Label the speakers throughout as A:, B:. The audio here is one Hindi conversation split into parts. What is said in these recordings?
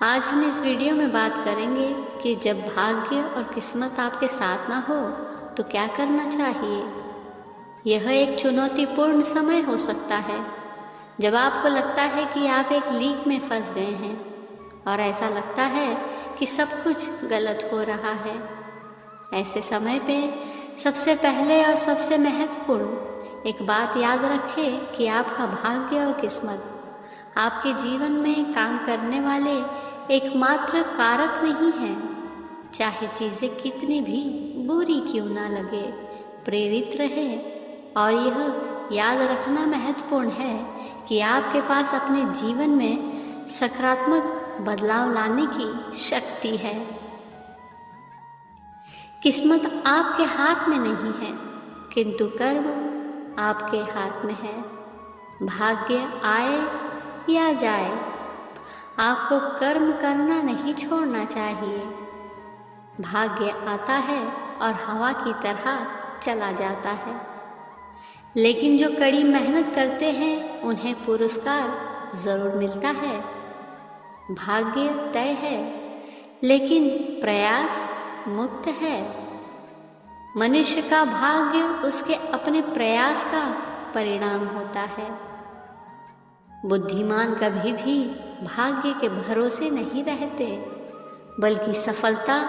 A: आज हम इस वीडियो में बात करेंगे कि जब भाग्य और किस्मत आपके साथ ना हो तो क्या करना चाहिए। यह एक चुनौतीपूर्ण समय हो सकता है जब आपको लगता है कि आप एक लीक में फंस गए हैं और ऐसा लगता है कि सब कुछ गलत हो रहा है। ऐसे समय पे सबसे पहले और सबसे महत्वपूर्ण एक बात याद रखें कि आपका भाग्य और किस्मत आपके जीवन में काम करने वाले एकमात्र कारक नहीं हैं। चाहे चीज़ें कितनी भी बुरी क्यों ना लगे, प्रेरित रहे और यह याद रखना महत्वपूर्ण है कि आपके पास अपने जीवन में सकारात्मक बदलाव लाने की शक्ति है। किस्मत आपके हाथ में नहीं है, किंतु कर्म आपके हाथ में है। भाग्य आए या जाए, आपको कर्म करना नहीं छोड़ना चाहिए। भाग्य आता है और हवा की तरह चला जाता है, लेकिन जो कड़ी मेहनत करते हैं उन्हें पुरस्कार जरूर मिलता है। भाग्य तय है, लेकिन प्रयास मुक्त है। मनुष्य का भाग्य उसके अपने प्रयास का परिणाम होता है। बुद्धिमान कभी भी भाग्य के भरोसे नहीं रहते, बल्कि सफलता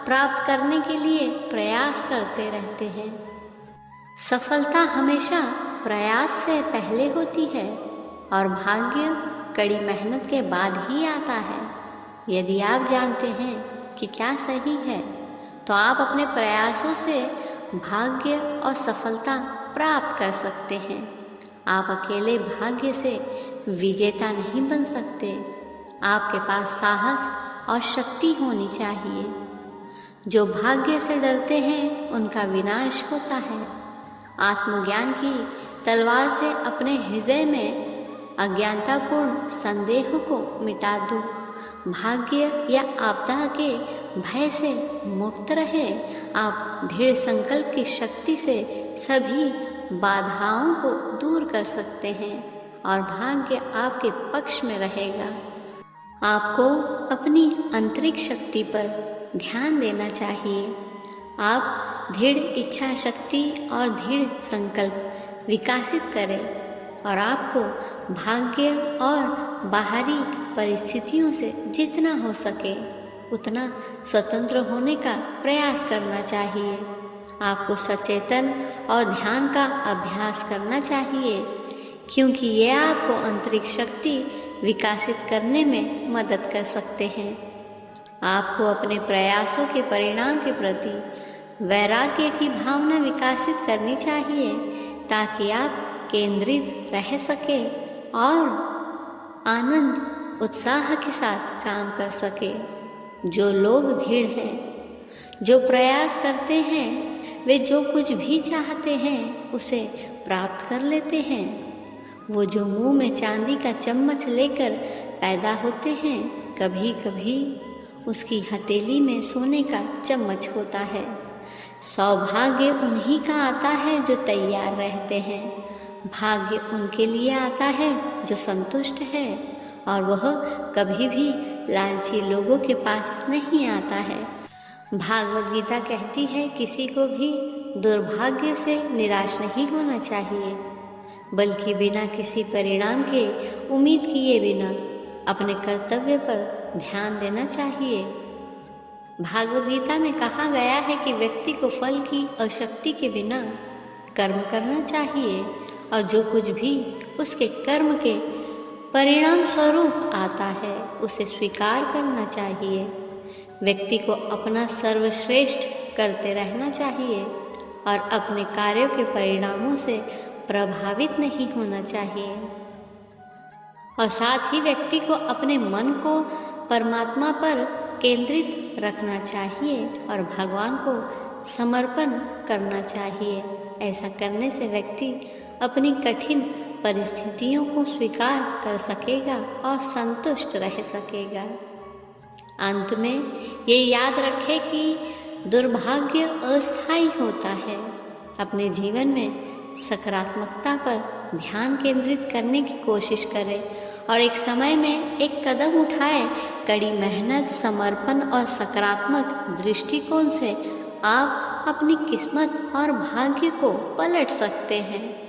A: प्राप्त करने के लिए प्रयास करते रहते हैं। सफलता हमेशा प्रयास से पहले होती है और भाग्य कड़ी मेहनत के बाद ही आता है। यदि आप जानते हैं कि क्या सही है, तो आप अपने प्रयासों से भाग्य और सफलता प्राप्त कर सकते हैं। आप अकेले भाग्य से विजेता नहीं बन सकते। आपके पास साहस और शक्ति होनी चाहिए। जो भाग्य से डरते हैं उनका विनाश होता है। आत्मज्ञान की तलवार से अपने हृदय में अज्ञानतापूर्ण संदेह को मिटा दो। भाग्य या आपदा के भय से मुक्त रहे। आप दृढ़ संकल्प की शक्ति से सभी बाधाओं को दूर कर सकते हैं और भाग्य आपके पक्ष में रहेगा। आपको अपनी आंतरिक शक्ति पर ध्यान देना चाहिए। आप दृढ़ इच्छा शक्ति और दृढ़ संकल्प विकसित करें और आपको भाग्य और बाहरी परिस्थितियों से जितना हो सके उतना स्वतंत्र होने का प्रयास करना चाहिए। आपको सचेतन और ध्यान का अभ्यास करना चाहिए, क्योंकि ये आपको आंतरिक शक्ति विकसित करने में मदद कर सकते हैं। आपको अपने प्रयासों के परिणाम के प्रति वैराग्य की भावना विकसित करनी चाहिए, ताकि आप केंद्रित रह सके और आनंद उत्साह के साथ काम कर सके। जो लोग दृढ़ हैं, जो प्रयास करते हैं, वे जो कुछ भी चाहते हैं उसे प्राप्त कर लेते हैं। वो जो मुंह में चांदी का चम्मच लेकर पैदा होते हैं, कभी कभी उसकी हथेली में सोने का चम्मच होता है। सौभाग्य उन्हीं का आता है जो तैयार रहते हैं। भाग्य उनके लिए आता है जो संतुष्ट है, और वह कभी भी लालची लोगों के पास नहीं आता है। भागवत गीता कहती है, किसी को भी दुर्भाग्य से निराश नहीं होना चाहिए, बल्कि बिना किसी परिणाम के उम्मीद किए बिना अपने कर्तव्य पर ध्यान देना चाहिए। भागवत गीता में कहा गया है कि व्यक्ति को फल की आसक्ति के बिना कर्म करना चाहिए, और जो कुछ भी उसके कर्म के परिणाम स्वरूप आता है उसे स्वीकार करना चाहिए। व्यक्ति को अपना सर्वश्रेष्ठ करते रहना चाहिए और अपने कार्यों के परिणामों से प्रभावित नहीं होना चाहिए। और साथ ही व्यक्ति को अपने मन को परमात्मा पर केंद्रित रखना चाहिए और भगवान को समर्पण करना चाहिए। ऐसा करने से व्यक्ति अपनी कठिन परिस्थितियों को स्वीकार कर सकेगा और संतुष्ट रह सकेगा। अंत में ये याद रखें कि दुर्भाग्य अस्थायी होता है। अपने जीवन में सकारात्मकता पर ध्यान केंद्रित करने की कोशिश करें और एक समय में एक कदम उठाएं। कड़ी मेहनत, समर्पण और सकारात्मक दृष्टिकोण से आप अपनी किस्मत और भाग्य को पलट सकते हैं।